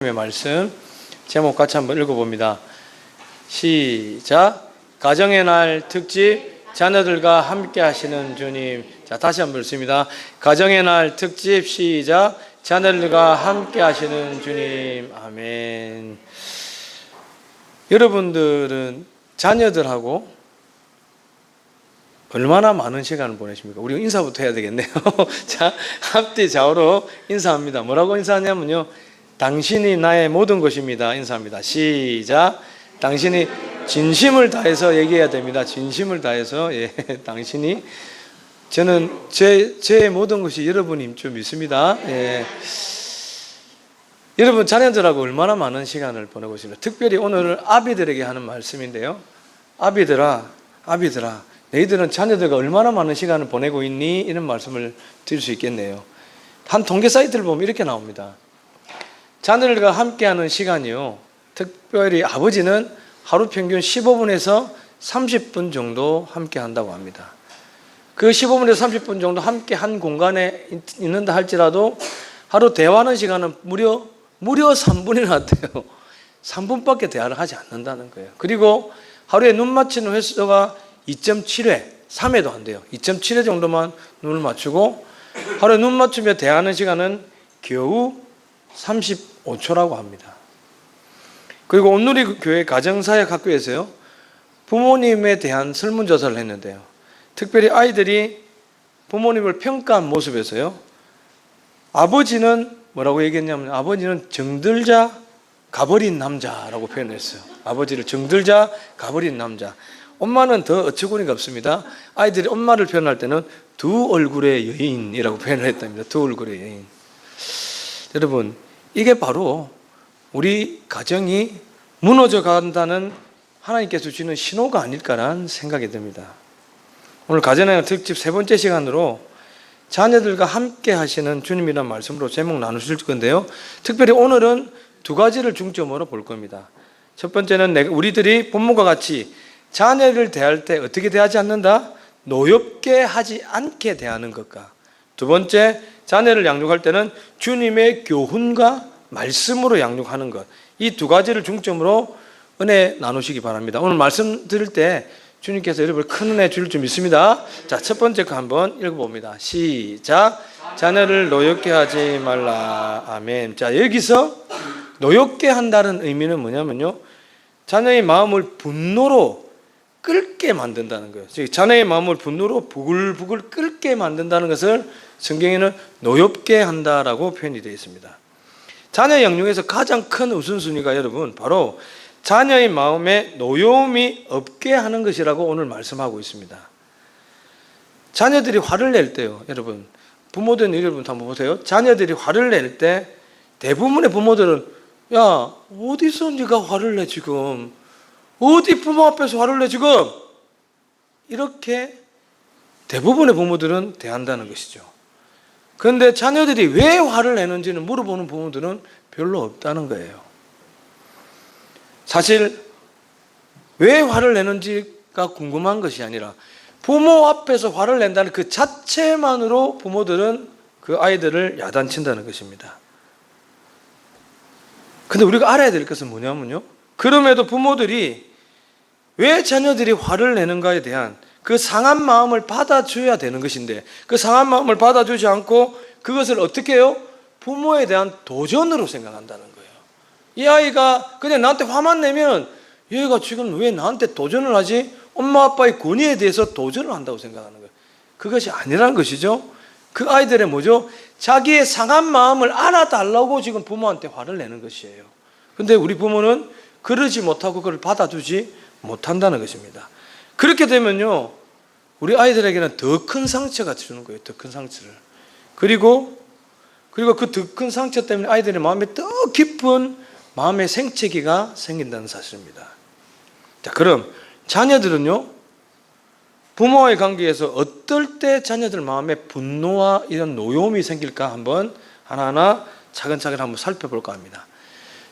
말씀 제목 같이 한번 읽어봅니다. 시작. 가정의 날 특집 자녀들과 함께 하시는 주님. 자, 다시 한번 읽습니다. 가정의 날 특집 시작. 자녀들과 함께 하시는 주님. 아멘. 여러분들은 자녀들하고 얼마나 많은 시간을 보내십니까? 우리 인사부터 해야 되겠네요. 자, 앞뒤 좌우로 인사합니다. 뭐라고 인사하냐면요, 당신이 나의 모든 것입니다. 인사합니다. 시작. 당신이 진심을 다해서 얘기해야 됩니다. 진심을 다해서. 예, 당신이. 저는 제 모든 것이 여러분인 줄 믿습니다. 예. 여러분 자녀들하고 얼마나 많은 시간을 보내고 있습니다. 특별히 오늘은 아비들에게 하는 말씀인데요. 아비들아, 너희들은 자녀들과 얼마나 많은 시간을 보내고 있니? 이런 말씀을 드릴 수 있겠네요. 한 통계 사이트를 보면 이렇게 나옵니다. 자녀들과 함께하는 시간이요, 특별히 아버지는 하루 평균 15분에서 30분 정도 함께 한다고 합니다. 그 15분에서 30분 정도 함께 한 공간에 있는다 할지라도 하루 대화하는 시간은 무려 3분이나 돼요. 3분밖에 대화를 하지 않는다는 거예요. 그리고 하루에 눈 맞추는 횟수가 2.7회, 3회도 안 돼요. 2.7회 정도만 눈을 맞추고 하루에 눈 맞추며 대화하는 시간은 겨우 35초라고 합니다. 그리고 온누리 교회 가정사역학교에서요, 부모님에 대한 설문조사를 했는데요, 특별히 아이들이 부모님을 평가한 모습에서요, 아버지는 뭐라고 얘기했냐면, 아버지는 정들자 가버린 남자라고 표현했어요. 아버지를 정들자 가버린 남자. 엄마는 더 어처구니가 없습니다. 아이들이 엄마를 표현할 때는 두 얼굴의 여인이라고 표현을 했답니다. 두 얼굴의 여인. 여러분, 이게 바로 우리 가정이 무너져 간다는 하나님께서 주시는 신호가 아닐까라는 생각이 듭니다. 오늘 가정의 특집 세 번째 시간으로 자녀들과 함께 하시는 주님이라는 말씀으로 제목 나누실 건데요, 특별히 오늘은 두 가지를 중점으로 볼 겁니다. 첫 번째는 우리들이 부모가 같이 자녀를 대할 때 어떻게 대하지 않는다? 노엽게 하지 않게 대하는 것과, 두 번째, 자녀를 양육할 때는 주님의 교훈과 말씀으로 양육하는 것, 이 두 가지를 중점으로 은혜 나누시기 바랍니다. 오늘 말씀 드릴 때 주님께서 여러분을 큰 은혜 주실 줄 믿습니다. 자, 첫 번째 거 한번 읽어봅니다. 시작. 자녀를 노엽게 하지 말라. 아멘. 자, 여기서 노엽게 한다는 의미는 뭐냐면요, 자녀의 마음을 분노로 끓게 만든다는 거예요. 즉, 자녀의 마음을 분노로 부글부글 끓게 만든다는 것을 성경에는 노엽게 한다라고 표현이 되어 있습니다. 자녀 양육에서 가장 큰 우선순위가 여러분 바로 자녀의 마음에 노여움이 없게 하는 것이라고 오늘 말씀하고 있습니다. 자녀들이 화를 낼 때요, 여러분, 부모들 여러분 한번 보세요. 자녀들이 화를 낼 때 대부분의 부모들은, 야, 어디서 네가 화를 내 지금? 어디 부모 앞에서 화를 내 지금? 이렇게 대부분의 부모들은 대한다는 것이죠. 그런데 자녀들이 왜 화를 내는지는 물어보는 부모들은 별로 없다는 거예요. 사실 왜 화를 내는지가 궁금한 것이 아니라 부모 앞에서 화를 낸다는 그 자체만으로 부모들은 그 아이들을 야단친다는 것입니다. 근데 우리가 알아야 될 것은 뭐냐면요, 그럼에도 부모들이 왜 자녀들이 화를 내는가에 대한 그 상한 마음을 받아줘야 되는 것인데, 그 상한 마음을 받아주지 않고 그것을 어떻게 해요? 부모에 대한 도전으로 생각한다는 거예요. 이 아이가 그냥 나한테 화만 내면 얘가 지금 왜 나한테 도전을 하지? 엄마 아빠의 권위에 대해서 도전을 한다고 생각하는 거예요. 그것이 아니라는 것이죠. 그 아이들의 뭐죠? 자기의 상한 마음을 알아달라고 지금 부모한테 화를 내는 것이에요. 근데 우리 부모는 그러지 못하고 그걸 받아주지 못한다는 것입니다. 그렇게 되면요, 우리 아이들에게는 더 큰 상처가 주는 거예요. 더 큰 상처를. 그리고 그 더 큰 상처 때문에 아이들의 마음에 더 깊은 마음의 생채기가 생긴다는 사실입니다. 자, 그럼 자녀들은요, 부모와의 관계에서 어떨 때 자녀들 마음에 분노와 이런 노여움이 생길까 한번 하나하나 차근차근 한번 살펴볼까 합니다.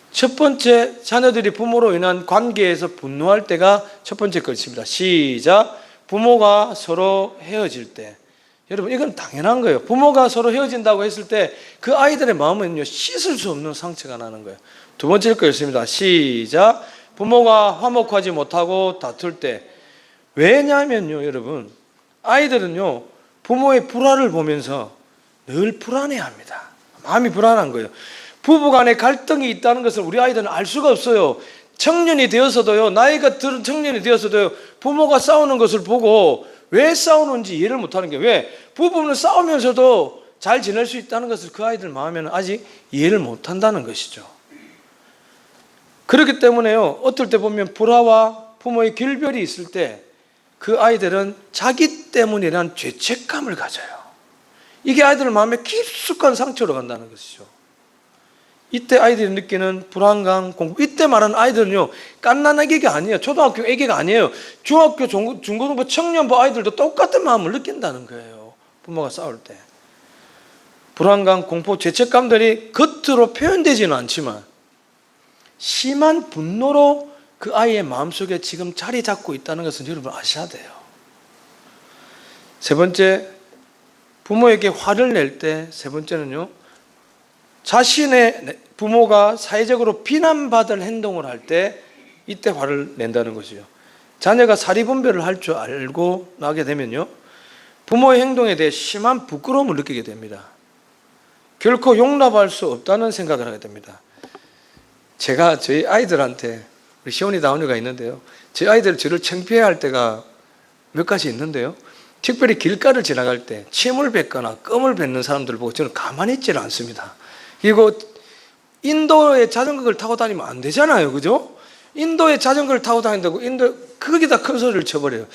첫 번째, 자녀들이 부모로 인한 관계에서 분노할 때가 첫 번째 것입니다. 시작. 부모가 서로 헤어질 때. 여러분, 이건 당연한 거예요. 부모가 서로 헤어진다고 했을 때 그 아이들의 마음은요, 씻을 수 없는 상처가 나는 거예요. 두 번째 읽겠습니다. 시작. 부모가 화목하지 못하고 다툴 때. 왜냐하면요, 여러분, 아이들은요, 부모의 불화를 보면서 늘 불안해합니다. 마음이 불안한 거예요. 부부 간에 갈등이 있다는 것을 우리 아이들은 알 수가 없어요. 청년이 되어서도요, 나이가 들은 청년이 되어서도요, 부모가 싸우는 것을 보고 왜 싸우는지 이해를 못하는 게, 왜? 부부는 싸우면서도 잘 지낼 수 있다는 것을 그 아이들 마음에는 아직 이해를 못한다는 것이죠. 그렇기 때문에요, 어떨 때 보면 불화와 부모의 결별이 있을 때 그 아이들은 자기 때문이라는 죄책감을 가져요. 이게 아이들 마음에 깊숙한 상처로 간다는 것이죠. 이때 아이들이 느끼는 불안감, 공포. 이때 말하는 아이들은요, 갓난 아기가 아니에요. 초등학교 아기가 아니에요. 중학교, 중고등부, 청년부 아이들도 똑같은 마음을 느낀다는 거예요. 부모가 싸울 때. 불안감, 공포, 죄책감들이 겉으로 표현되지는 않지만 심한 분노로 그 아이의 마음속에 지금 자리 잡고 있다는 것은 여러분 아셔야 돼요. 세 번째, 부모에게 화를 낼 때, 세 번째는요, 자신의 부모가 사회적으로 비난받을 행동을 할 때 이때 화를 낸다는 것이죠. 자녀가 사리분별을 할 줄 알고 나게 되면요, 부모의 행동에 대해 심한 부끄러움을 느끼게 됩니다. 결코 용납할 수 없다는 생각을 하게 됩니다. 제가 저희 아이들한테, 우리 시온이 다운이가 있는데요, 저희 아이들 저를 창피해할 때가 몇 가지 있는데요, 특별히 길가를 지나갈 때 침을 뱉거나 껌을 뱉는 사람들을 보고 저는 가만히 있지를 않습니다. 그리고 인도에 자전거를 타고 다니면 안 되잖아요, 그죠? 인도에 자전거를 타고 다닌다고 거기다 큰 소리를 쳐버려요.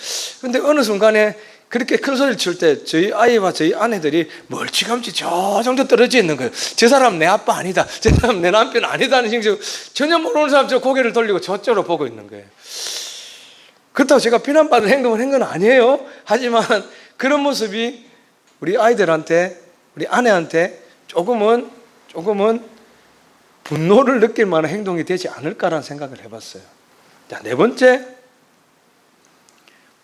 근데 어느 순간에 그렇게 큰 소리를 칠 때 저희 아이와 저희 아내들이 멀찌감치 저 정도 떨어져 있는 거예요. 저 사람 내 아빠 아니다, 저 사람 내 남편 아니다는 식으로 전혀 모르는 사람 저 고개를 돌리고 저쪽으로 보고 있는 거예요. 그렇다고 제가 비난받을 행동을 한 건 아니에요. 하지만 그런 모습이 우리 아이들한테, 우리 아내한테 조금은 분노를 느낄 만한 행동이 되지 않을까라는 생각을 해봤어요. 자, 네 번째,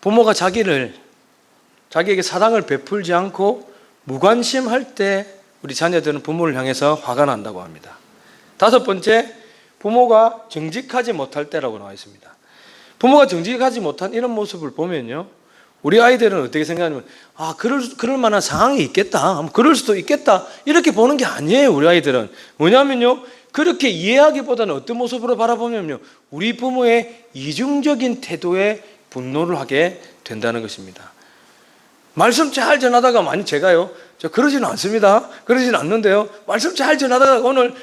부모가 자기에게 사랑을 베풀지 않고 무관심할 때 우리 자녀들은 부모를 향해서 화가 난다고 합니다. 다섯 번째, 부모가 정직하지 못할 때라고 나와 있습니다. 부모가 정직하지 못한 이런 모습을 보면요, 우리 아이들은 어떻게 생각하냐면, 그럴 만한 상황이 있겠다, 그럴 수도 있겠다, 이렇게 보는 게 아니에요. 우리 아이들은 뭐냐면요, 그렇게 이해하기보다는 어떤 모습으로 바라보면요, 우리 부모의 이중적인 태도에 분노를 하게 된다는 것입니다. 말씀 잘 전하다가, 많이 제가요, 저 그러지는 않습니다. 그러지는 않는데요, 말씀 잘 전하다가 오늘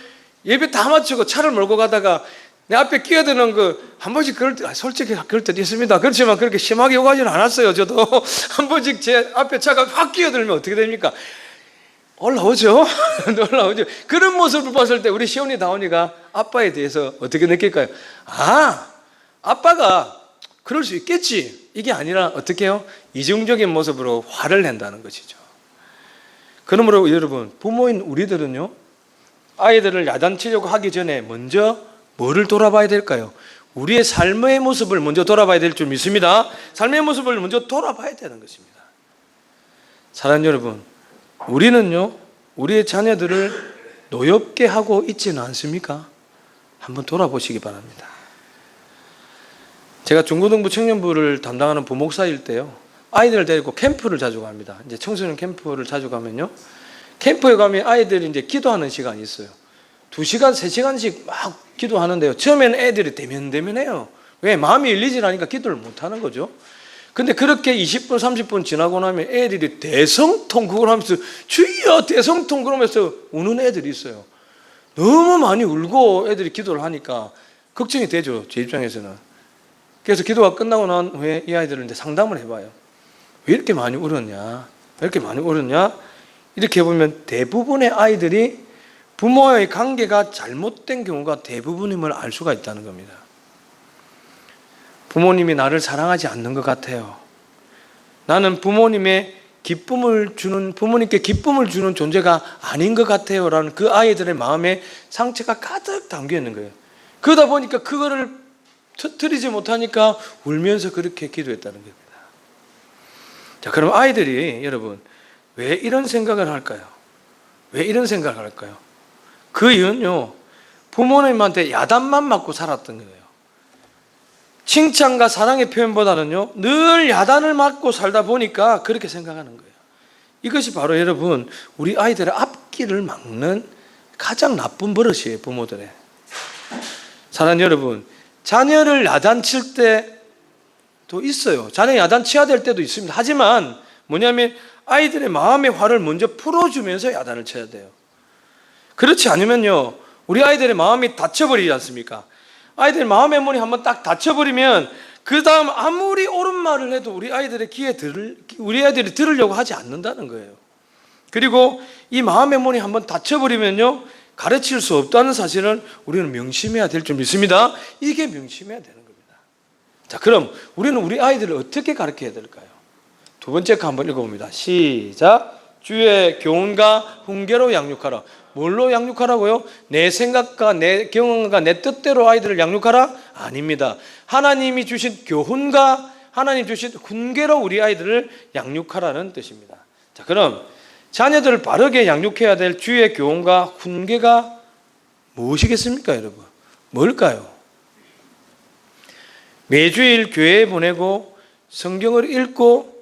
예배 다 마치고 차를 몰고 가다가 내 앞에 끼어드는 한 번씩 솔직히 그럴 때도 있습니다. 그렇지만 그렇게 심하게 오가지는 않았어요. 저도 한 번씩 제 앞에 차가 확 끼어들면 어떻게 됩니까? 올라오죠. 올라오죠. 그런 모습을 봤을 때 우리 시온이 다온이가 아빠에 대해서 어떻게 느낄까요? 아빠가 그럴 수 있겠지, 이게 아니라 어떻게 해요? 이중적인 모습으로 화를 낸다는 것이죠. 그러므로 여러분, 부모인 우리들은요, 아이들을 야단치려고 하기 전에 먼저 뭐를 돌아봐야 될까요? 우리의 삶의 모습을 먼저 돌아봐야 될 줄 믿습니다. 삶의 모습을 먼저 돌아봐야 되는 것입니다. 사랑하는 여러분, 우리는요, 우리의 자녀들을 노엽게 하고 있지는 않습니까? 한번 돌아보시기 바랍니다. 제가 중고등부 청년부를 담당하는 부목사일 때요, 아이들을 데리고 캠프를 자주 갑니다. 이제 청소년 캠프를 자주 가면요, 캠프에 가면 아이들이 이제 기도하는 시간이 있어요. 2시간, 3시간씩 막 기도하는데요, 처음에는 애들이 대면대면해요. 왜? 마음이 열리지 않으니까 기도를 못하는 거죠. 근데 그렇게 20분, 30분 지나고 나면 애들이 대성통 그걸 하면서 주여 대성통 그러면서 우는 애들이 있어요. 너무 많이 울고 애들이 기도를 하니까 걱정이 되죠, 제 입장에서는. 그래서 기도가 끝나고 난 후에 이 아이들을 이제 상담을 해봐요. 왜 이렇게 많이 울었냐? 왜 이렇게 많이 울었냐? 이렇게 보면 대부분의 아이들이 부모와의 관계가 잘못된 경우가 대부분임을 알 수가 있다는 겁니다. 부모님이 나를 사랑하지 않는 것 같아요. 나는 부모님께 기쁨을 주는 존재가 아닌 것 같아요 라는 그 아이들의 마음에 상처가 가득 담겨 있는 거예요. 그러다 보니까 그거를 터뜨리지 못하니까 울면서 그렇게 기도했다는 겁니다. 자, 그럼 아이들이 여러분 왜 이런 생각을 할까요? 왜 이런 생각을 할까요? 그 이유는요, 부모님한테 야단만 맞고 살았던 거예요. 칭찬과 사랑의 표현보다는요, 늘 야단을 맞고 살다 보니까 그렇게 생각하는 거예요. 이것이 바로 여러분, 우리 아이들의 앞길을 막는 가장 나쁜 버릇이에요, 부모들의. 사랑하는 여러분, 자녀를 야단칠 때도 있어요. 자녀 야단쳐야 될 때도 있습니다. 하지만 뭐냐면 아이들의 마음의 화를 먼저 풀어주면서 야단을 쳐야 돼요. 그렇지 않으면요, 우리 아이들의 마음이 다쳐버리지 않습니까? 아이들 마음의 문이 한번 딱 닫혀버리면 그 다음 아무리 옳은 말을 해도 우리 아이들이 들으려고 하지 않는다는 거예요. 그리고 이 마음의 문이 한번 닫혀버리면요, 가르칠 수 없다는 사실을 우리는 명심해야 될 줄 믿습니다. 이게 명심해야 되는 겁니다. 자, 그럼 우리는 우리 아이들을 어떻게 가르쳐야 될까요? 두 번째 거 한번 읽어봅니다. 시작. 주의 교훈과 훈계로 양육하라. 뭘로 양육하라고요? 내 생각과 내 경험과 내 뜻대로 아이들을 양육하라? 아닙니다. 하나님이 주신 교훈과 하나님 주신 훈계로 우리 아이들을 양육하라는 뜻입니다. 자, 그럼 자녀들을 바르게 양육해야 될 주의 교훈과 훈계가 무엇이겠습니까, 여러분? 뭘까요? 매주일 교회에 보내고 성경을 읽고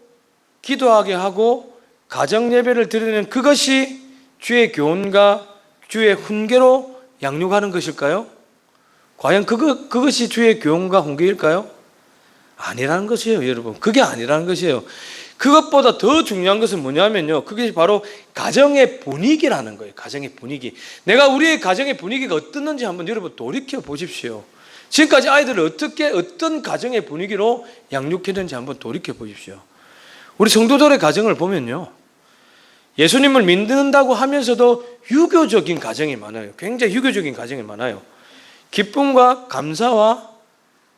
기도하게 하고 가정 예배를 드리는 그것이 주의 교훈과 주의 훈계로 양육하는 것일까요? 과연 그것이 주의 교훈과 훈계일까요? 아니라는 것이에요, 여러분. 그게 아니라는 것이에요. 그것보다 더 중요한 것은 뭐냐면요, 그게 바로 가정의 분위기라는 거예요. 가정의 분위기. 내가 우리의 가정의 분위기가 어떻는지 한번 여러분 돌이켜 보십시오. 지금까지 아이들을 어떤 가정의 분위기로 양육했는지 한번 돌이켜 보십시오. 우리 성도들의 가정을 보면요, 예수님을 믿는다고 하면서도 유교적인 가정이 많아요. 굉장히 유교적인 가정이 많아요. 기쁨과 감사와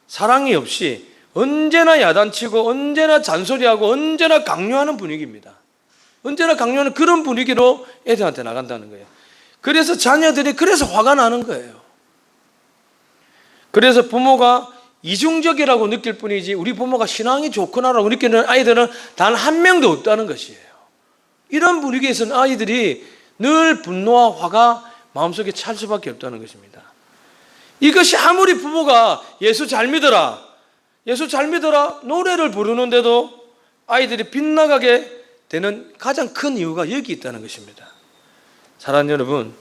사랑이 없이 언제나 야단치고 언제나 잔소리하고 언제나 강요하는 분위기입니다. 언제나 강요하는 그런 분위기로 애들한테 나간다는 거예요. 그래서 자녀들이 그래서 화가 나는 거예요. 그래서 부모가 이중적이라고 느낄 뿐이지 우리 부모가 신앙이 좋구나라고 느끼는 아이들은 단 한 명도 없다는 것이에요. 이런 분위기에서는 아이들이 늘 분노와 화가 마음속에 찰 수밖에 없다는 것입니다. 이것이 아무리 부모가 예수 잘 믿어라 노래를 부르는데도 아이들이 빗나가게 되는 가장 큰 이유가 여기 있다는 것입니다. 사랑하는 여러분,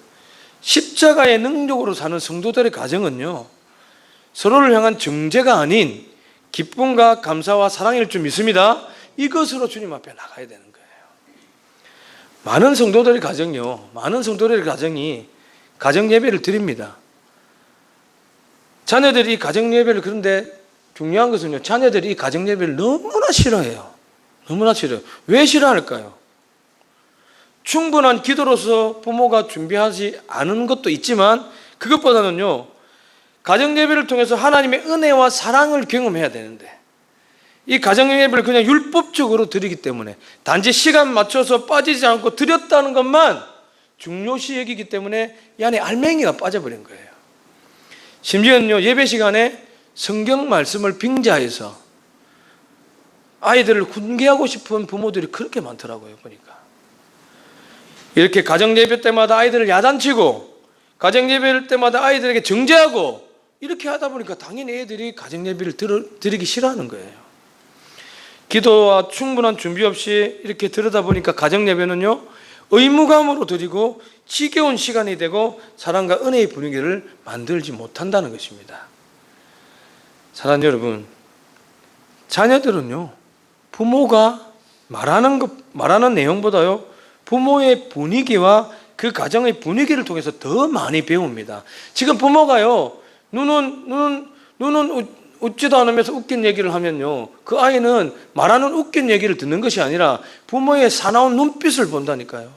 십자가의 능력으로 사는 성도들의 가정은요, 서로를 향한 정죄가 아닌 기쁨과 감사와 사랑일 줄 믿습니다. 이것으로 주님 앞에 나가야 되는 거예요. 많은 성도들의 가정이 가정 예배를 드립니다. 자녀들이 가정 예배를, 그런데 중요한 것은요, 자녀들이 이 가정 예배를 너무나 싫어해요. 너무나 싫어요. 왜 싫어할까요? 충분한 기도로서 부모가 준비하지 않은 것도 있지만 그것보다는요, 가정 예배를 통해서 하나님의 은혜와 사랑을 경험해야 되는데 이 가정 예배를 그냥 율법적으로 드리기 때문에 단지 시간 맞춰서 빠지지 않고 드렸다는 것만 중요시 여기기 때문에 이 안에 알맹이가 빠져버린 거예요. 심지어는요, 예배 시간에 성경 말씀을 빙자해서 아이들을 훈계하고 싶은 부모들이 그렇게 많더라고요, 보니까. 이렇게 가정 예배 때마다 아이들을 야단치고 가정 예배 때마다 아이들에게 정죄하고 이렇게 하다 보니까 당연히 애들이 가정 예배를 드리기 싫어하는 거예요. 기도와 충분한 준비 없이 이렇게 들으다 보니까 가정 예배는요, 의무감으로 드리고 지겨운 시간이 되고 사랑과 은혜의 분위기를 만들지 못한다는 것입니다. 사랑하는 여러분, 자녀들은요, 부모가 말하는 내용보다요, 부모의 분위기와 그 가정의 분위기를 통해서 더 많이 배웁니다. 지금 부모가요, 눈은 웃지도 않으면서 웃긴 얘기를 하면요, 그 아이는 말하는 웃긴 얘기를 듣는 것이 아니라 부모의 사나운 눈빛을 본다니까요.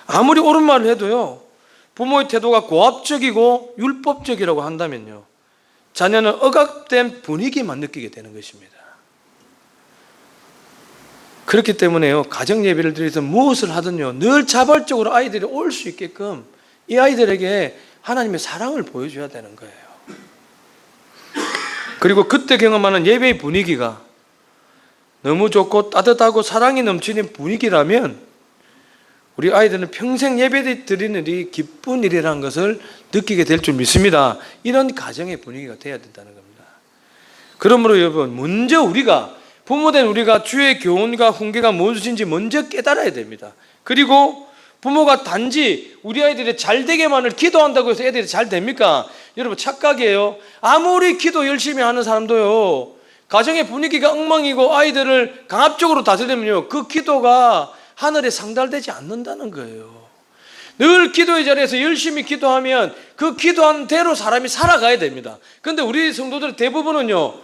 아무리 옳은 말을 해도요, 부모의 태도가 고압적이고 율법적이라고 한다면요, 자녀는 억압된 분위기만 느끼게 되는 것입니다. 그렇기 때문에요, 가정 예배를 드려서 무엇을 하든요, 늘 자발적으로 아이들이 올 수 있게끔 이 아이들에게 하나님의 사랑을 보여줘야 되는 거예요. 그리고 그때 경험하는 예배의 분위기가 너무 좋고 따뜻하고 사랑이 넘치는 분위기라면 우리 아이들은 평생 예배 드리는 일이 기쁜 일이라는 것을 느끼게 될 줄 믿습니다. 이런 가정의 분위기가 돼야 된다는 겁니다. 그러므로 여러분, 먼저 우리가, 부모된 우리가 주의 교훈과 훈계가 무엇인지 먼저 깨달아야 됩니다. 그리고 부모가 단지 우리 아이들이 잘 되게만을 기도한다고 해서 애들이 잘 됩니까? 여러분, 착각이에요. 아무리 기도 열심히 하는 사람도요, 가정의 분위기가 엉망이고 아이들을 강압적으로 다스리면요, 그 기도가 하늘에 상달되지 않는다는 거예요. 늘 기도의 자리에서 열심히 기도하면 그 기도한 대로 사람이 살아가야 됩니다. 그런데 우리 성도들 대부분은요,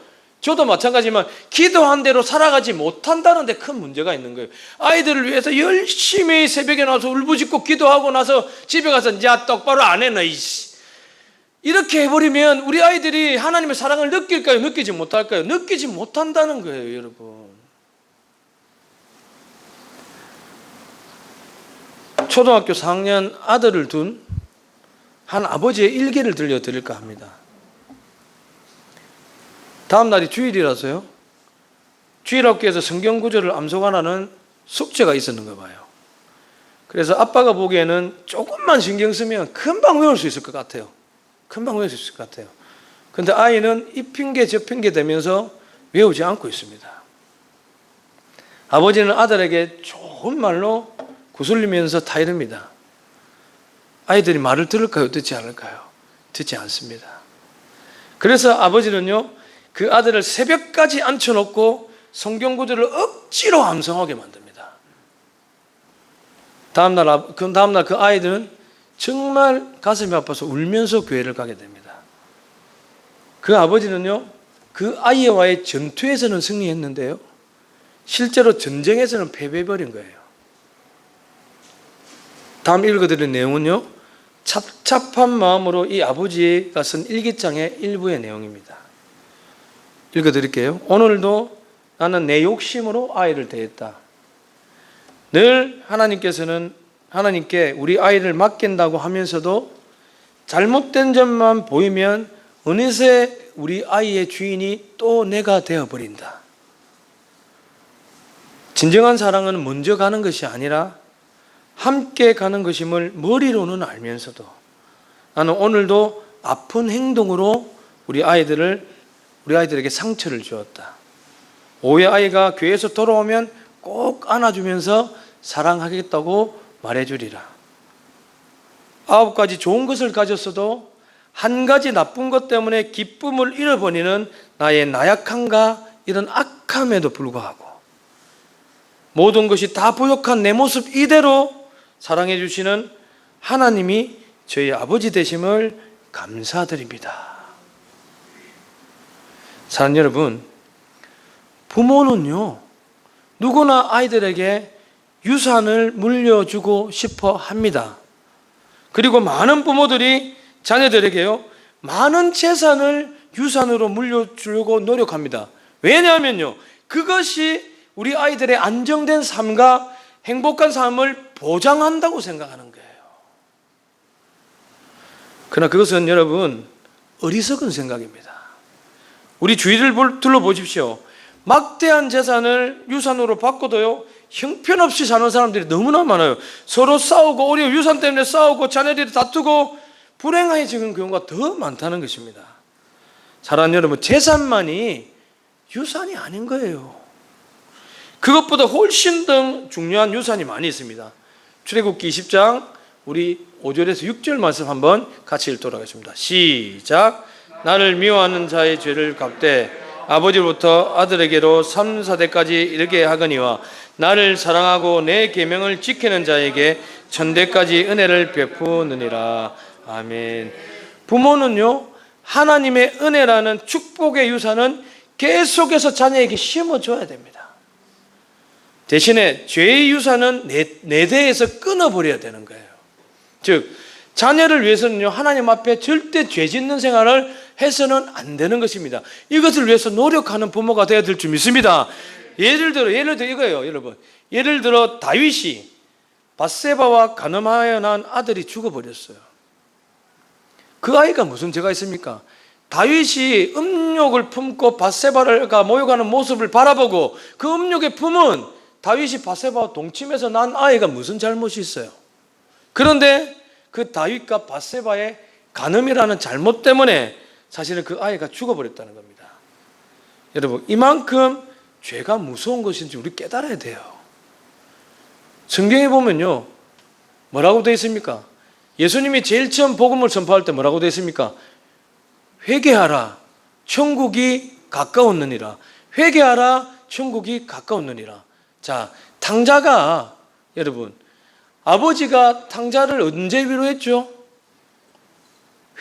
저도 마찬가지지만 기도한 대로 살아가지 못한다는 데 큰 문제가 있는 거예요. 아이들을 위해서 열심히 새벽에 나와서 울부짖고 기도하고 나서 집에 가서 야 똑바로 안 해 너 이씨, 이렇게 해버리면 우리 아이들이 하나님의 사랑을 느낄까요? 느끼지 못할까요? 느끼지 못한다는 거예요, 여러분. 초등학교 4학년 아들을 둔 한 아버지의 일기를 들려드릴까 합니다. 다음 날이 주일이라서요, 주일학교에서 성경 구절을 암송하라는 숙제가 있었는가 봐요. 그래서 아빠가 보기에는 조금만 신경 쓰면 금방 외울 수 있을 것 같아요. 금방 외울 수 있을 것 같아요. 그런데 아이는 이 핑계 저 핑계 대면서 외우지 않고 있습니다. 아버지는 아들에게 좋은 말로 구슬리면서 타이릅니다. 아이들이 말을 들을까요? 듣지 않을까요? 듣지 않습니다. 그래서 아버지는요, 그 아들을 새벽까지 앉혀놓고 성경 구절을 억지로 암송하게 만듭니다. 다음날 그 아이들은 정말 가슴이 아파서 울면서 교회를 가게 됩니다. 그 아버지는요, 그 아이와의 전투에서는 승리했는데요, 실제로 전쟁에서는 패배해버린 거예요. 다음 읽어드릴 내용은요, 찹찹한 마음으로 이 아버지가 쓴 일기장의 일부의 내용입니다. 읽어드릴게요. 오늘도 나는 내 욕심으로 아이를 대했다. 늘 하나님께 우리 아이를 맡긴다고 하면서도 잘못된 점만 보이면 어느새 우리 아이의 주인이 또 내가 되어버린다. 진정한 사랑은 먼저 가는 것이 아니라 함께 가는 것임을 머리로는 알면서도 나는 오늘도 아픈 행동으로 우리 아이들에게 상처를 주었다. 오해 아이가 교회에서 돌아오면 꼭 안아주면서 사랑하겠다고 말해주리라. 9가지 좋은 것을 가졌어도 한 가지 나쁜 것 때문에 기쁨을 잃어버리는 나의 나약함과 이런 악함에도 불구하고 모든 것이 다 부족한 내 모습 이대로 사랑해 주시는 하나님이 저희 아버지 되심을 감사드립니다. 사랑하는 여러분, 부모는요, 누구나 아이들에게 유산을 물려주고 싶어 합니다. 그리고 많은 부모들이 자녀들에게요, 많은 재산을 유산으로 물려주려고 노력합니다. 왜냐하면요, 그것이 우리 아이들의 안정된 삶과 행복한 삶을 보장한다고 생각하는 거예요. 그러나 그것은 여러분, 어리석은 생각입니다. 우리 주위를 둘러보십시오. 막대한 재산을 유산으로 받고도요, 형편없이 사는 사람들이 너무나 많아요. 서로 싸우고 오히려 유산 때문에 싸우고 자녀들이 다투고 불행해지는 경우가 더 많다는 것입니다. 사랑하는 여러분, 재산만이 유산이 아닌 거예요. 그것보다 훨씬 더 중요한 유산이 많이 있습니다. 출애굽기 20장 우리 5절에서 6절 말씀 한번 같이 읽도록 하겠습니다. 시작. 나를 미워하는 자의 죄를 갚되 아버지로부터 아들에게로 3, 4대까지 이르게 하거니와 나를 사랑하고 내 계명을 지키는 자에게 1000대까지 은혜를 베푸느니라. 아멘. 부모는요, 하나님의 은혜라는 축복의 유산은 계속해서 자녀에게 심어줘야 됩니다. 대신에 죄의 유산은 내 대에서 끊어버려야 되는 거예요. 즉, 자녀를 위해서는요, 하나님 앞에 절대 죄 짓는 생활을 해서는 안 되는 것입니다. 이것을 위해서 노력하는 부모가 되어야 될 줄 믿습니다. 예를 들어 이거예요, 여러분. 예를 들어 다윗이 밧세바와 간음하여 낳은 아들이 죽어버렸어요. 그 아이가 무슨 죄가 있습니까? 다윗이 음욕을 품고 밧세바가 모욕하는 모습을 바라보고 그 음욕의 품은 다윗이 밧세바와 동침해서 난 아이가 무슨 잘못이 있어요? 그런데 그 다윗과 밧세바의 간음이라는 잘못 때문에 사실은 그 아이가 죽어버렸다는 겁니다. 여러분, 이만큼 죄가 무서운 것인지 우리 깨달아야 돼요. 성경에 보면요, 뭐라고 되어 있습니까? 예수님이 제일 처음 복음을 선포할 때 뭐라고 되어 있습니까? 회개하라, 천국이 가까웠느니라. 회개하라, 천국이 가까웠느니라. 자, 탕자가, 여러분, 아버지가 탕자를 언제 위로했죠?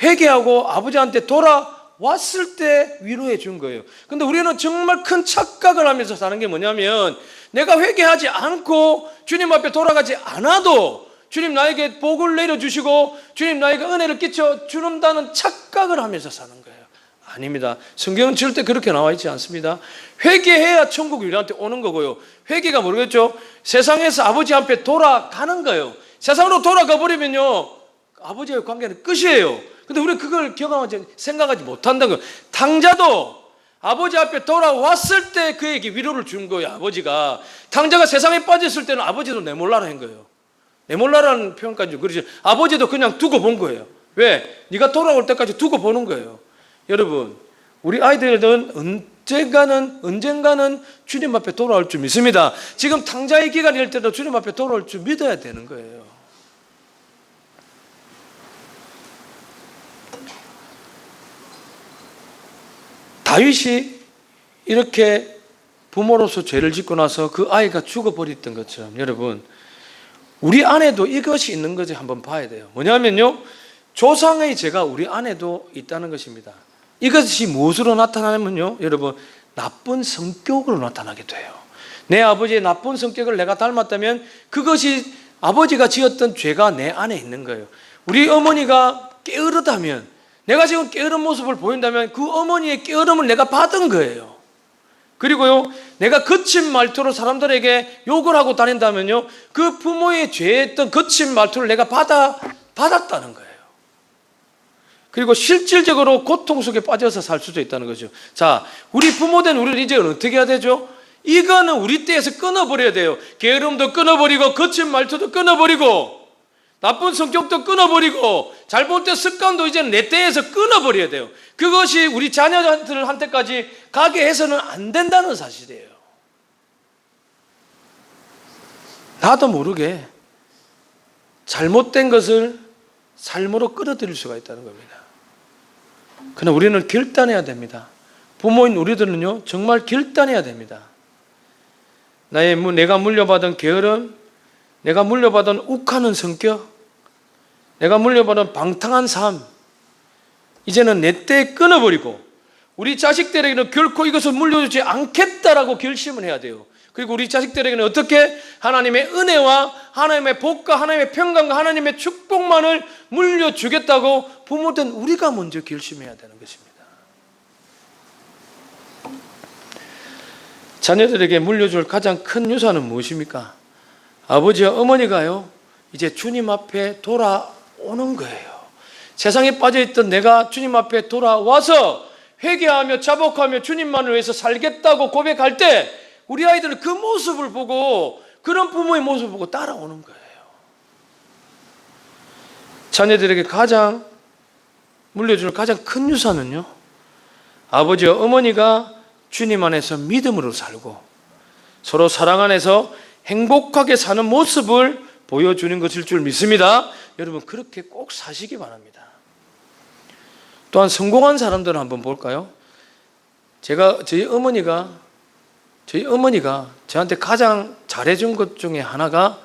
회개하고 아버지한테 돌아왔을 때 위로해 준 거예요. 근데 우리는 정말 큰 착각을 하면서 사는 게 뭐냐면, 내가 회개하지 않고 주님 앞에 돌아가지 않아도 주님 나에게 복을 내려주시고 주님 나에게 은혜를 끼쳐 주는다는 착각을 하면서 사는 거예요. 아닙니다. 성경은 절대 그렇게 나와 있지 않습니다. 회개해야 천국이 우리한테 오는 거고요. 회개가 모르겠죠? 세상에서 아버지 앞에 돌아가는 거예요. 세상으로 돌아가 버리면요, 아버지와의 관계는 끝이에요. 근데 우리는 그걸 경험하지, 생각하지 못한다는 거예요. 탕자도 아버지 앞에 돌아왔을 때 그에게 위로를 준 거예요. 아버지가. 탕자가 세상에 빠졌을 때는 아버지도 내몰라라 한 거예요. 내몰라라는 표현까지 그러죠. 아버지도 그냥 두고 본 거예요. 왜? 네가 돌아올 때까지 두고 보는 거예요. 여러분, 우리 아이들은 언젠가는 주님 앞에 돌아올 줄 믿습니다. 지금 탕자의 기간일 때도 주님 앞에 돌아올 줄 믿어야 되는 거예요. 다윗이 이렇게 부모로서 죄를 짓고 나서 그 아이가 죽어버렸던 것처럼, 여러분, 우리 안에도 이것이 있는 것을 한번 봐야 돼요. 뭐냐면요, 조상의 죄가 우리 안에도 있다는 것입니다. 이것이 무엇으로 나타나냐면요, 여러분, 나쁜 성격으로 나타나게 돼요. 내 아버지의 나쁜 성격을 내가 닮았다면 그것이 아버지가 지었던 죄가 내 안에 있는 거예요. 우리 어머니가 게으르다면, 내가 지금 게으른 모습을 보인다면 그 어머니의 게으름을 내가 받은 거예요. 그리고요, 내가 거친 말투로 사람들에게 욕을 하고 다닌다면요, 그 부모의 죄했던 거친 말투를 내가 받았다는 거예요. 그리고 실질적으로 고통 속에 빠져서 살 수도 있다는 거죠. 자, 우리 부모된 우리는 이제 어떻게 해야 되죠? 이거는 우리 때에서 끊어버려야 돼요. 게으름도 끊어버리고 거친 말투도 끊어버리고 나쁜 성격도 끊어버리고 잘못된 습관도 이제 내 때에서 끊어버려야 돼요. 그것이 우리 자녀들한테까지 가게 해서는 안 된다는 사실이에요. 나도 모르게 잘못된 것을 삶으로 끌어들일 수가 있다는 겁니다. 그러나 우리는 결단해야 됩니다. 부모인 우리들은요, 정말 결단해야 됩니다. 내가 물려받은 게으름, 내가 물려받은 욱하는 성격, 내가 물려받은 방탕한 삶, 이제는 내 때에 끊어버리고 우리 자식들에게는 결코 이것을 물려주지 않겠다라고 결심을 해야 돼요. 그리고 우리 자식들에게는 어떻게 하나님의 은혜와 하나님의 복과 하나님의 평강과 하나님의 축복만을 물려주겠다고 부모된 우리가 먼저 결심해야 되는 것입니다. 자녀들에게 물려줄 가장 큰 유산은 무엇입니까? 아버지와 어머니가요, 이제 주님 앞에 돌아오는 거예요. 세상에 빠져있던 내가 주님 앞에 돌아와서 회개하며 자복하며 주님만을 위해서 살겠다고 고백할 때 우리 아이들은 그 모습을 보고, 그런 부모의 모습을 보고 따라오는 거예요. 자녀들에게 물려줄 가장 큰 유산은요, 아버지와 어머니가 주님 안에서 믿음으로 살고 서로 사랑 안에서 행복하게 사는 모습을 보여주는 것일 줄 믿습니다. 여러분, 그렇게 꼭 사시기 바랍니다. 또한 성공한 사람들을 한번 볼까요? 저희 어머니가 저한테 가장 잘해준 것 중에 하나가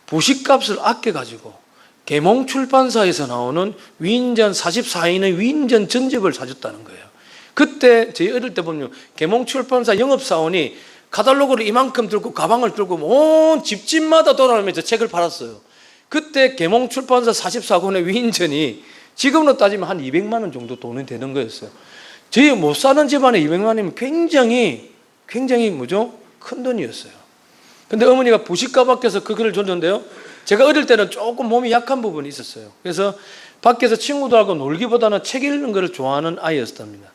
부식값을 아껴가지고 계몽출판사에서 나오는 위인전 44인의 위인전 전집을 사줬다는 거예요. 그때 저희 어릴 때 보면 계몽출판사 영업사원이 카탈로그를 이만큼 들고 가방을 들고 온 집집마다 돌아다니면서 책을 팔았어요. 그때 계몽출판사 44권의 위인전이 지금으로 따지면 한 200만 원 정도 돈이 되는 거였어요. 저희 못 사는 집안에 200만 원이면 굉장히 큰 돈이었어요. 근데 어머니가 부식값 아껴서 그 글을 줬는데요, 제가 어릴 때는 조금 몸이 약한 부분이 있었어요. 그래서 밖에서 친구들하고 놀기보다는 책 읽는 것을 좋아하는 아이였답니다.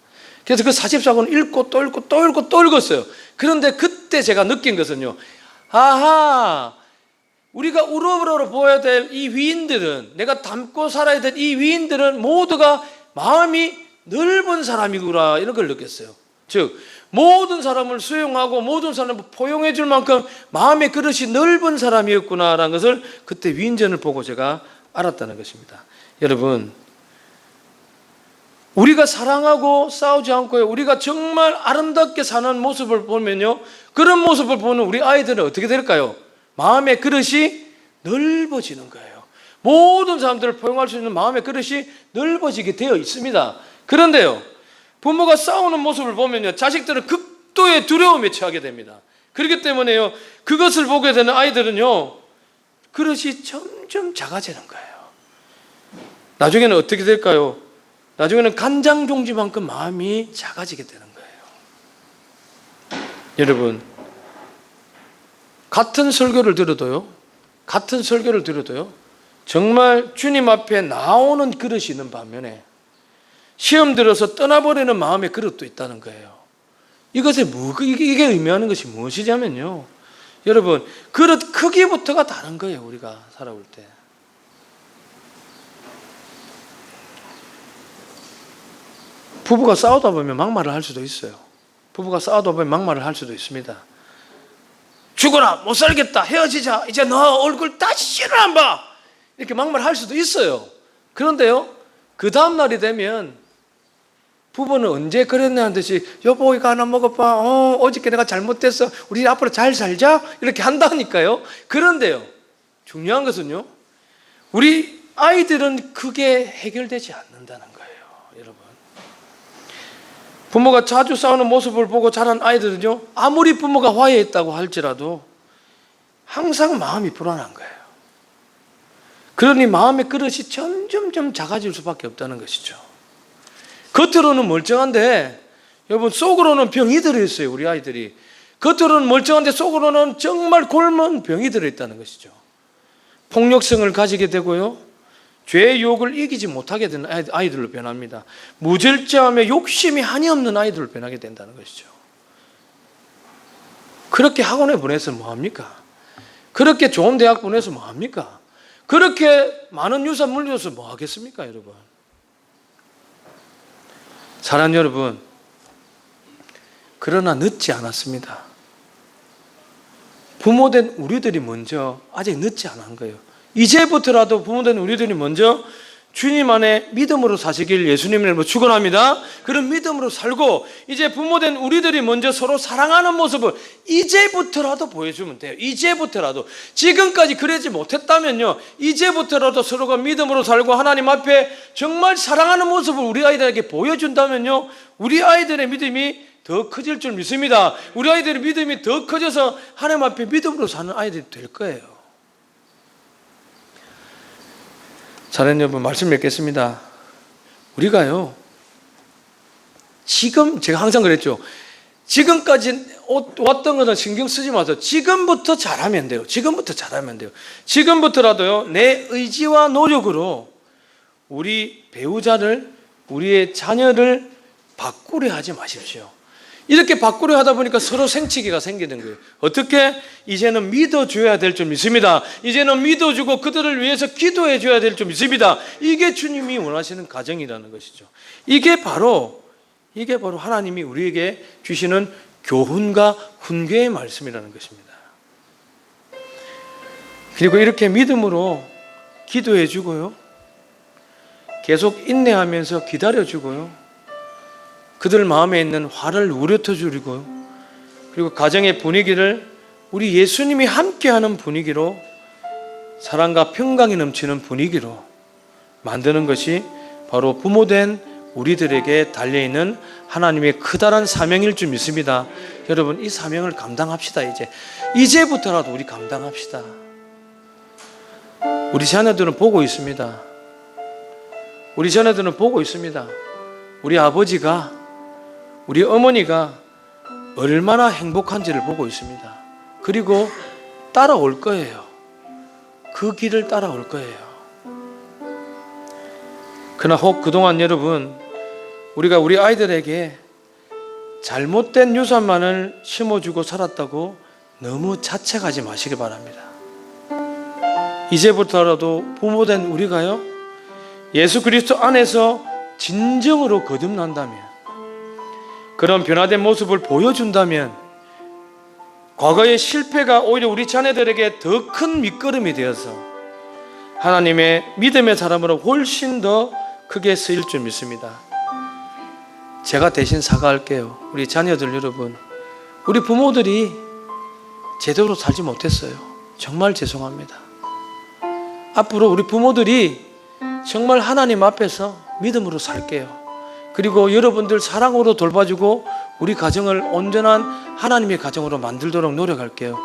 그래서 그 44권을 읽고 또 읽고 또 읽고 또 읽었어요. 그런데 그때 제가 느낀 것은요, 아하, 우리가 우러러 보여야 될 이 위인들은, 내가 닮고 살아야 될 이 위인들은 모두가 마음이 넓은 사람이구나, 이런 걸 느꼈어요. 즉 모든 사람을 수용하고 모든 사람을 포용해 줄 만큼 마음의 그릇이 넓은 사람이었구나라는 것을 그때 위인전을 보고 제가 알았다는 것입니다. 여러분, 우리가 사랑하고 싸우지 않고요, 우리가 정말 아름답게 사는 모습을 보면요, 그런 모습을 보는 우리 아이들은 어떻게 될까요? 마음의 그릇이 넓어지는 거예요. 모든 사람들을 포용할 수 있는 마음의 그릇이 넓어지게 되어 있습니다. 그런데요, 부모가 싸우는 모습을 보면요, 자식들은 극도의 두려움에 처하게 됩니다. 그렇기 때문에요, 그것을 보게 되는 아이들은요, 그릇이 점점 작아지는 거예요. 나중에는 어떻게 될까요? 나중에는 간장 종지만큼 마음이 작아지게 되는 거예요. 여러분, 같은 설교를 들어도요, 정말 주님 앞에 나오는 그릇이 있는 반면에 시험 들어서 떠나버리는 마음의 그릇도 있다는 거예요. 이게 의미하는 것이 무엇이냐면요, 여러분, 그릇 크기부터가 다른 거예요. 우리가 살아올 때. 부부가 싸우다 보면 막말을 할 수도 있어요. 부부가 싸우다 보면 막말을 할 수도 있습니다. 죽어라, 못 살겠다, 헤어지자, 이제 너 얼굴 다시는 안 봐, 이렇게 막말을 할 수도 있어요. 그런데요, 그 다음 날이 되면 부부는 언제 그랬냐 한 듯이, 여보 이거 하나 먹어봐, 어저께 내가 잘못됐어, 우리 앞으로 잘 살자, 이렇게 한다니까요. 그런데요, 중요한 것은요, 우리 아이들은 그게 해결되지 않는다는 거예요. 여러분, 부모가 자주 싸우는 모습을 보고 자란 아이들은요, 아무리 부모가 화해했다고 할지라도 항상 마음이 불안한 거예요. 그러니 마음의 그릇이 점점 작아질 수밖에 없다는 것이죠. 겉으로는 멀쩡한데, 여러분, 속으로는 병이 들어있어요. 우리 아이들이 겉으로는 멀쩡한데 속으로는 정말 곪은 병이 들어있다는 것이죠. 폭력성을 가지게 되고요, 죄의 유혹을 이기지 못하게 되는 아이들로 변합니다. 무절제함에 욕심이 한이 없는 아이들로 변하게 된다는 것이죠. 그렇게 학원에 보내서 뭐합니까? 그렇게 좋은 대학 보내서 뭐합니까? 그렇게 많은 유산 물려서 뭐하겠습니까? 여러분, 사랑하는 여러분, 그러나 늦지 않았습니다. 부모된 우리들이 먼저, 아직 늦지 않은 거예요. 이제부터라도 부모된 우리들이 먼저 주님 안에 믿음으로 사시길 예수님의 이름으로 축원합니다. 그런 믿음으로 살고, 이제 부모된 우리들이 먼저 서로 사랑하는 모습을 이제부터라도 보여주면 돼요. 이제부터라도. 지금까지 그러지 못했다면요, 이제부터라도 서로가 믿음으로 살고 하나님 앞에 정말 사랑하는 모습을 우리 아이들에게 보여준다면요, 우리 아이들의 믿음이 더 커질 줄 믿습니다. 우리 아이들의 믿음이 더 커져서 하나님 앞에 믿음으로 사는 아이들이 될 거예요. 사랑하는 여러분, 말씀 맺겠습니다. 우리가요, 지금, 제가 항상 그랬죠, 지금까지 왔던 것은 신경 쓰지 마세요. 지금부터 잘하면 돼요. 지금부터라도요, 내 의지와 노력으로 우리 배우자를, 우리의 자녀를 바꾸려 하지 마십시오. 이렇게 바꾸려 하다 보니까 서로 생치기가 생기는 거예요. 어떻게? 이제는 믿어줘야 될 줄 믿습니다. 이제는 믿어주고 그들을 위해서 기도해 줘야 될 줄 믿습니다. 이게 주님이 원하시는 가정이라는 것이죠. 이게 바로 하나님이 우리에게 주시는 교훈과 훈계의 말씀이라는 것입니다. 그리고 이렇게 믿음으로 기도해 주고요, 계속 인내하면서 기다려 주고요, 그들 마음에 있는 화를 우려터 주리고요, 그리고 가정의 분위기를 우리 예수님이 함께하는 분위기로, 사랑과 평강이 넘치는 분위기로 만드는 것이 바로 부모된 우리들에게 달려있는 하나님의 크다란 사명일 줄 믿습니다. 여러분, 이 사명을 감당합시다. 이제부터라도 우리 감당합시다. 우리 자녀들은 보고 있습니다. 우리 아버지가, 우리 어머니가 얼마나 행복한지를 보고 있습니다. 그리고 따라올 거예요. 그 길을 따라올 거예요. 그러나 혹 그동안 여러분 우리가 우리 아이들에게 잘못된 유산만을 심어주고 살았다고 너무 자책하지 마시기 바랍니다. 이제부터라도 부모된 우리가요, 예수 그리스도 안에서 진정으로 거듭난다면, 그런 변화된 모습을 보여준다면 과거의 실패가 오히려 우리 자녀들에게 더 큰 밑거름이 되어서 하나님의 믿음의 사람으로 훨씬 더 크게 쓰일 줄 믿습니다. 제가 대신 사과할게요. 우리 자녀들 여러분, 우리 부모들이 제대로 살지 못했어요. 정말 죄송합니다. 앞으로 우리 부모들이 정말 하나님 앞에서 믿음으로 살게요. 그리고 여러분들 사랑으로 돌봐주고 우리 가정을 온전한 하나님의 가정으로 만들도록 노력할게요.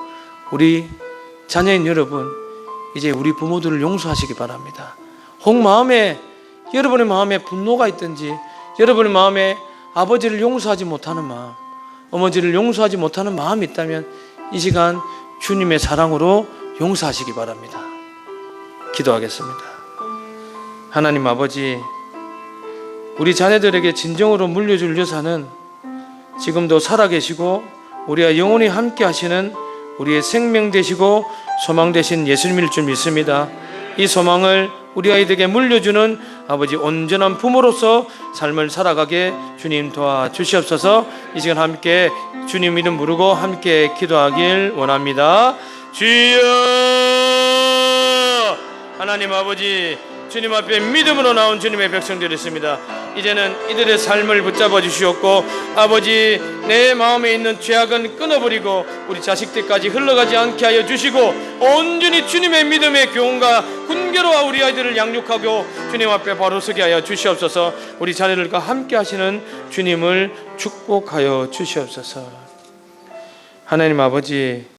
우리 자녀인 여러분, 이제 우리 부모들을 용서하시기 바랍니다. 혹 마음에, 여러분의 마음에 분노가 있든지, 여러분의 마음에 아버지를 용서하지 못하는 마음, 어머니를 용서하지 못하는 마음이 있다면 이 시간 주님의 사랑으로 용서하시기 바랍니다. 기도하겠습니다. 하나님 아버지, 우리 자녀들에게 진정으로 물려줄 유산은 지금도 살아계시고 우리와 영원히 함께 하시는 우리의 생명 되시고 소망 되신 예수님일 줄 믿습니다. 이 소망을 우리 아이들에게 물려주는 아버지 온전한 부모로서 삶을 살아가게 주님 도와주시옵소서. 이 시간 함께 주님 이름 부르고 함께 기도하길 원합니다. 주여, 하나님 아버지, 주님 앞에 믿음으로 나온 주님의 백성들이 있습니다. 이제는 이들의 삶을 붙잡아 주시옵고 아버지, 내 마음에 있는 죄악은 끊어버리고 우리 자식들까지 흘러가지 않게 하여 주시고 온전히 주님의 믿음의 교훈과 훈계로와 우리 아이들을 양육하고 주님 앞에 바로 서게 하여 주시옵소서. 우리 자녀들과 함께 하시는 주님을 축복하여 주시옵소서. 하나님 아버지,